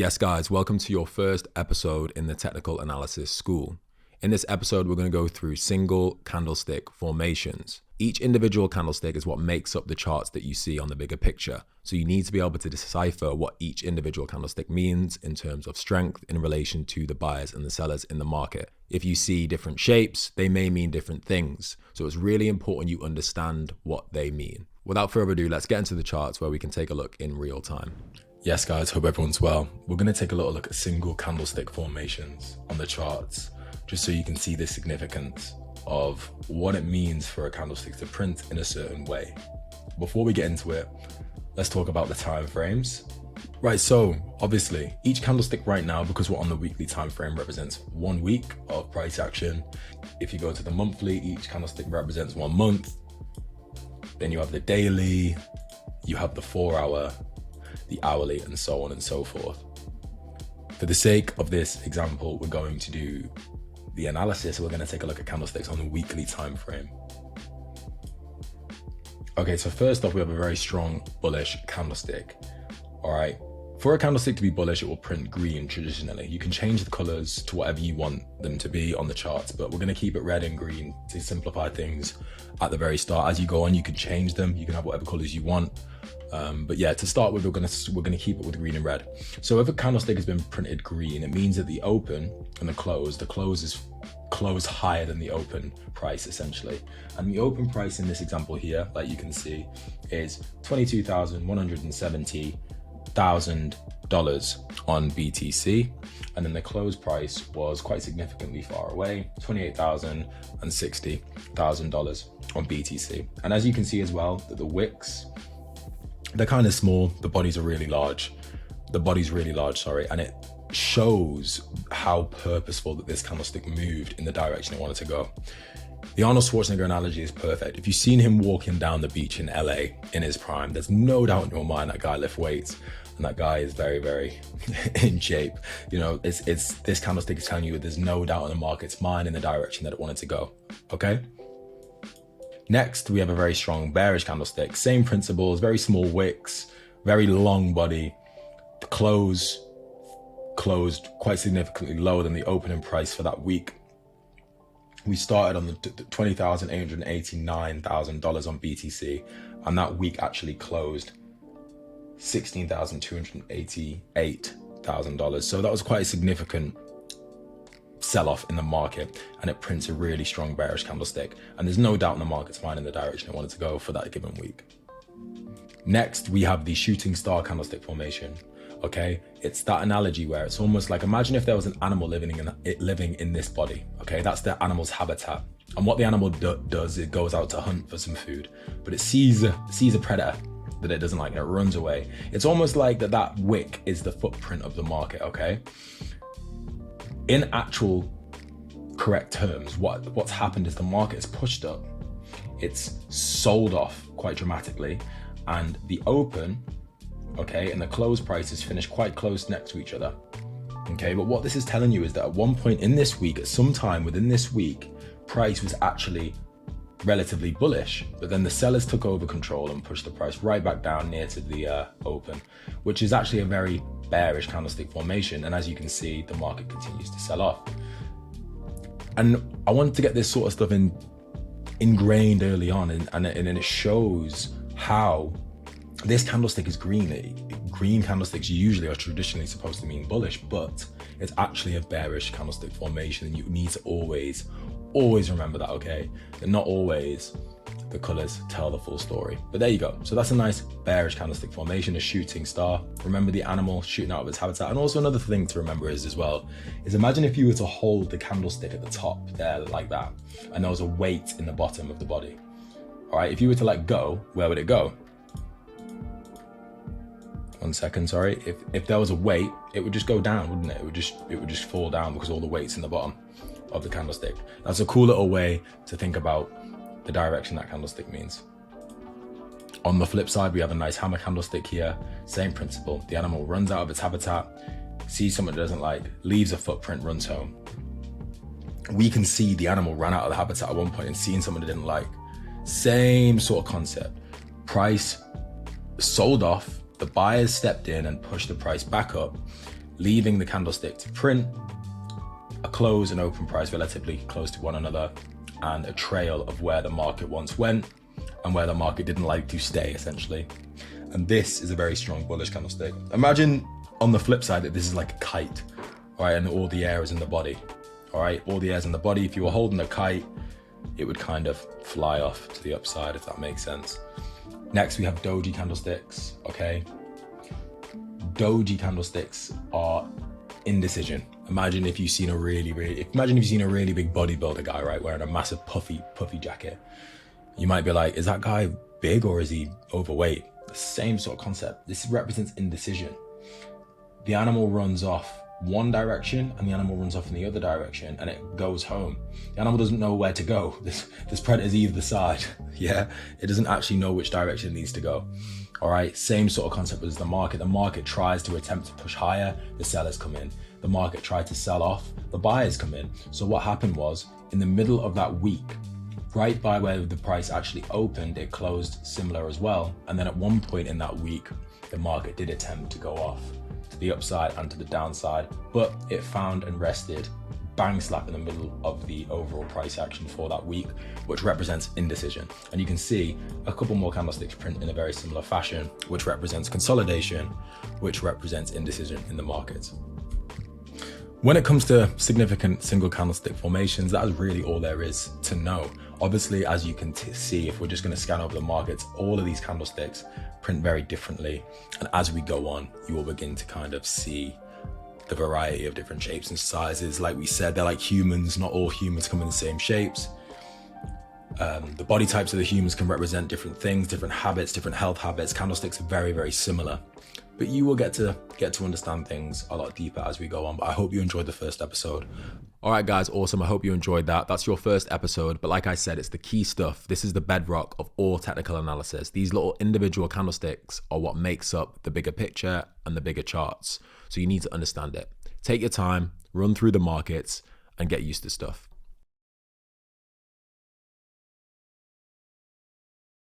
Yes, guys, welcome to your first episode in the Technical Analysis School. In this episode, we're going to go through single candlestick formations. Each individual candlestick is what makes up the charts that you see on the bigger picture. So you need to be able to decipher what each individual candlestick means in terms of strength in relation to the buyers and the sellers in the market. If you see different shapes, they may mean different things. So it's really important you understand what they mean. Without further ado, let's get into the charts where we can take a look in real time. Yes, guys, hope everyone's well. We're going to take a little look at single candlestick formations on the charts, just so you can see the significance of what it means for a candlestick to print in a certain way. Before we get into it, let's talk about the time frames. Right, so obviously each candlestick right now, because we're on the weekly time frame, represents 1 week of price action. If you go to the monthly, each candlestick represents 1 month. Then you have the daily, you have the 4-hour, the hourly, and so on and so forth. For the sake of this example, we're going to do the analysis. We're going to take a look at candlesticks on the weekly time frame. Okay, so first off, we have a very strong bullish candlestick. All right, for a candlestick to be bullish, it will print green traditionally. You can change the colors to whatever you want them to be on the charts, but we're going to keep it red and green to simplify things at the very start. As you go on, you can change them. You can have whatever colors you want. But yeah, to start with, we're gonna keep it with green and red. So if a candlestick has been printed green, it means that the open and the close is closed higher than the open price essentially. And the open price in this example here, like you can see, is $22,170,000 on BTC, and then the close price was quite significantly far away, $28,060,000 on BTC. And as you can see as well, that the wicks, they're kind of small, the body's really large, and it shows how purposeful that this candlestick moved in the direction it wanted to go. The Arnold Schwarzenegger analogy is perfect. If you've seen him walking down the beach in LA in his prime, there's no doubt in your mind that guy lifts weights, and that guy is very, very in shape. You know, it's this candlestick is telling you there's no doubt in the market's mind in the direction that it wanted to go, okay? Next, we have a very strong bearish candlestick. Same principles, very small wicks, very long body. The close closed quite significantly lower than the opening price for that week. We started on the $20,889,000 on BTC, and that week actually closed $16,288,000. So that was quite a significant sell-off in the market, and it prints a really strong bearish candlestick, and there's no doubt in the market's mind in the direction it wanted to go for that given week. Next, we have the shooting star candlestick formation. Okay, it's that analogy where it's almost like, imagine if there was an animal living in this body. Okay, that's the animal's habitat, and what the animal does, it goes out to hunt for some food, but it sees a predator that it doesn't like, and it runs away. It's almost like that wick is the footprint of the market. Okay, in actual correct terms, what's happened is the market is pushed up, it's sold off quite dramatically, and the open, okay, and the close prices finish quite close next to each other. Okay, but what this is telling you is that at one point in this week, at some time within this week, price was actually relatively bullish, but then the sellers took over control and pushed the price right back down near to the open, which is actually a very bearish candlestick formation. And as you can see, the market continues to sell off. And I wanted to get this sort of stuff ingrained early on, and it shows how this candlestick is green. Green candlesticks usually are traditionally supposed to mean bullish, but it's actually a bearish candlestick formation, and you need to always remember that, okay? That not always the colors tell the full story. But there you go. So that's a nice bearish candlestick formation, a shooting star. Remember the animal shooting out of its habitat. And also another thing to remember is imagine if you were to hold the candlestick at the top there like that, and there was a weight in the bottom of the body. All right, if you were to let go, where would it go? 1 second, sorry. If there was a weight, it would just go down, wouldn't it? It would just fall down because all the weight's in the bottom of the candlestick. That's a cool little way to think about the direction that candlestick means. On the flip side, we have a nice hammer candlestick here. Same principle. The animal runs out of its habitat, sees something it doesn't like, leaves a footprint, runs home. We can see the animal ran out of the habitat at one point and seeing something it didn't like. Same sort of concept. Price sold off, the buyers stepped in and pushed the price back up, leaving the candlestick to print a close and open price relatively close to one another, and a trail of where the market once went and where the market didn't like to stay, essentially. And this is a very strong bullish candlestick. Imagine on the flip side that this is like a kite, all right, and all the air is in the body, all right? All the air is in the body. If you were holding a kite, it would kind of fly off to the upside, if that makes sense. Next, we have doji candlesticks, okay? Doji candlesticks are indecision. Imagine if you've seen a really big bodybuilder guy, right, wearing a massive puffy jacket. You might be like, is that guy big or is he overweight? The same sort of concept. This represents indecision. The animal runs off one direction and the animal runs off in the other direction, and it goes home. The animal doesn't know where to go. This predator's either side. Yeah, it doesn't actually know which direction it needs to go. All right, same sort of concept as the market. The market tries to attempt to push higher, the sellers come in. The market tried to sell off, the buyers come in. So what happened was, in the middle of that week, right by where the price actually opened, it closed similar as well. And then at one point in that week, the market did attempt to go off to the upside and to the downside, but it found and rested bang slap in the middle of the overall price action for that week, which represents indecision. And you can see a couple more candlesticks print in a very similar fashion, which represents consolidation, which represents indecision in the markets. When it comes to significant single candlestick formations, that is really all there is to know. Obviously, as you can see, if we're just going to scan over the markets, all of these candlesticks print very differently. And as we go on, you will begin to kind of see the variety of different shapes and sizes. Like we said, they're like humans. Not all humans come in the same shapes. The body types of the humans can represent different things, different habits, different health habits. Candlesticks are very, very similar. But you will get to understand things a lot deeper as we go on. But I hope you enjoyed the first episode. All right, guys, awesome. I hope you enjoyed that. That's your first episode. But like I said, it's the key stuff. This is the bedrock of all technical analysis. These little individual candlesticks are what makes up the bigger picture and the bigger charts. So you need to understand it. Take your time, run through the markets, and get used to stuff.